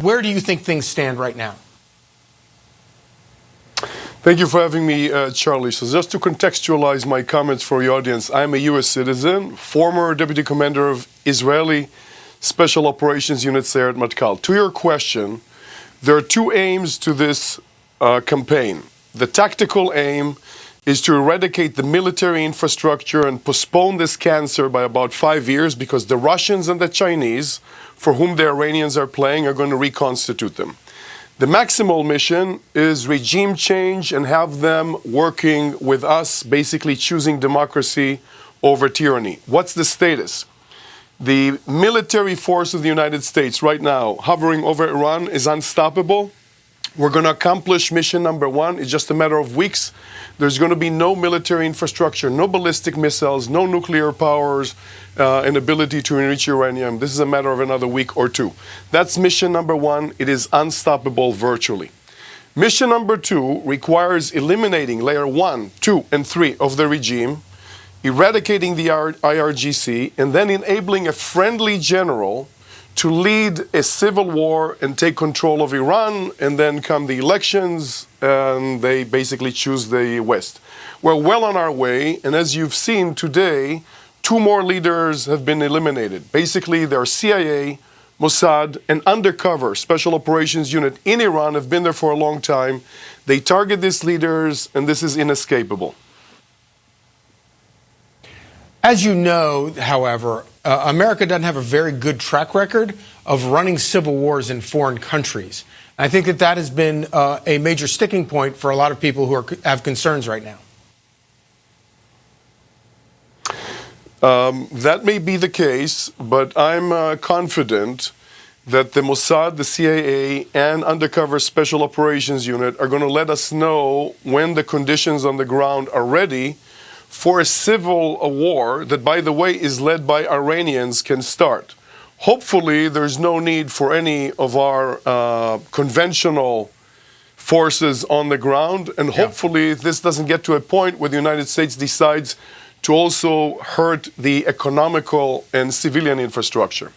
where do you think things stand right now? Thank you for having me, Charlie. So just to contextualize my comments for your audience, I'm a U.S. citizen, former deputy commander of Israeli Special Operations Unit Sayeret Matkal. To your question, there are two aims to this campaign. The tactical aim is to eradicate the military infrastructure and postpone this cancer by about 5 years, because the Russians and the Chinese, for whom the Iranians are playing, are going to reconstitute them. The maximal mission is regime change and have them working with us, basically choosing democracy over tyranny. What's the status? The military force of the United States right now hovering over Iran is unstoppable. We're going to accomplish mission number one. It's just a matter of weeks. There's going to be no military infrastructure, no ballistic missiles, no nuclear powers, and ability to enrich uranium. This is a matter of another week or two. That's mission number one. It is unstoppable virtually. Mission number two requires eliminating layer 1, 2, and 3 of the regime, eradicating the IRGC, and then enabling a friendly general to lead a civil war and take control of Iran, and then come the elections, and they basically choose the West. We're well on our way, and as you've seen today, 2 more leaders have been eliminated. Basically, their CIA, Mossad, and undercover Special Operations Unit in Iran have been there for a long time. They target these leaders, and this is inescapable. As you know, however, America doesn't have a very good track record of running civil wars in foreign countries. I think that has been a major sticking point for a lot of people who have concerns right now. That may be the case, but I'm confident that the Mossad, the CIA, and Undercover Special Operations Unit are going to let us know when the conditions on the ground are ready for a civil war that, by the way, is led by Iranians can start. Hopefully, there's no need for any of our conventional forces on the ground, and hopefully this doesn't get to a point where the United States decides to also hurt the economical and civilian infrastructure.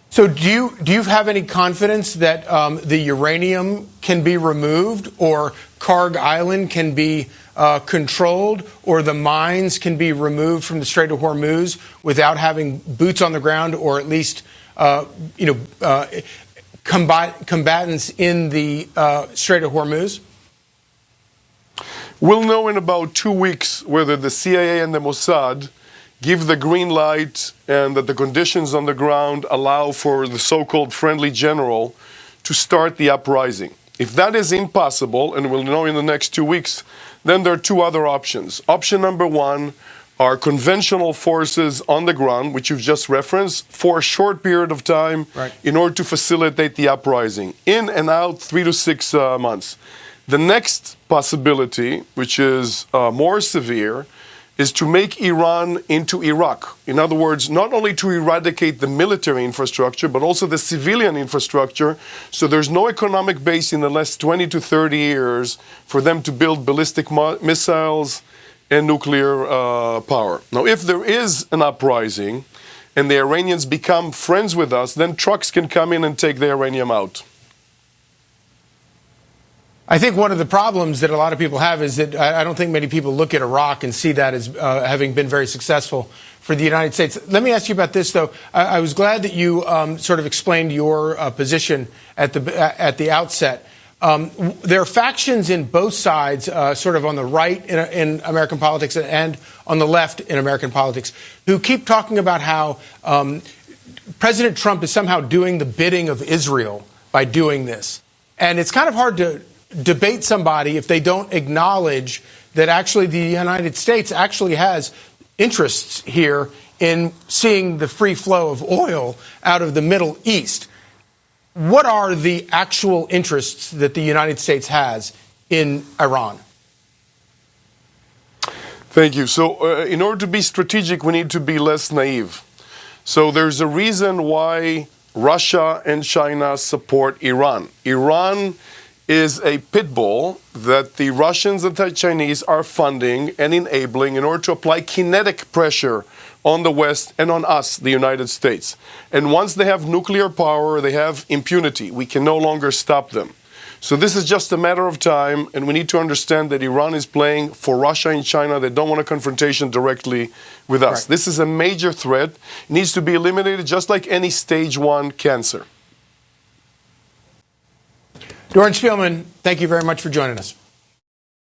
So do you have any confidence that the uranium can be removed, or Karg Island can be controlled, or the mines can be removed from the Strait of Hormuz without having boots on the ground, or at least combatants in the Strait of Hormuz? We'll know in about 2 weeks whether the CIA and the Mossad give the green light and that the conditions on the ground allow for the so-called friendly general to start the uprising. If that is impossible, and we'll know in the next 2 weeks, then there are 2 other options. Option number 1 are conventional forces on the ground, which you've just referenced, for a short period of time in order to facilitate the uprising, in and out 3 to 6 months. The next possibility, which is more severe, is to make Iran into Iraq. In other words, not only to eradicate the military infrastructure, but also the civilian infrastructure, so there's no economic base in the last 20 to 30 years for them to build ballistic missiles and nuclear power. Now, if there is an uprising and the Iranians become friends with us, then trucks can come in and take the uranium out. I think one of the problems that a lot of people have is that I don't think many people look at Iraq and see that as having been very successful for the United States. Let me ask you about this, though. I was glad that you sort of explained your position at the outset. There are factions in both sides, sort of on the right in American politics and on the left in American politics, who keep talking about how President Trump is somehow doing the bidding of Israel by doing this. And it's kind of hard to debate somebody if they don't acknowledge that actually the United States actually has interests here in seeing the free flow of oil out of the Middle East. What are the actual interests that the United States has in Iran? Thank you. So in order to be strategic, we need to be less naive. So there's a reason why Russia and China support Iran. Iran is a pit bull that the Russians and the Chinese are funding and enabling in order to apply kinetic pressure on the West and on us, the United States. And once they have nuclear power, they have impunity. We can no longer stop them. So this is just a matter of time, and we need to understand that Iran is playing for Russia and China. They don't want a confrontation directly with us. Right. This is a major threat. It needs to be eliminated just like any stage 1 cancer. Doron Spielman, thank you very much for joining us.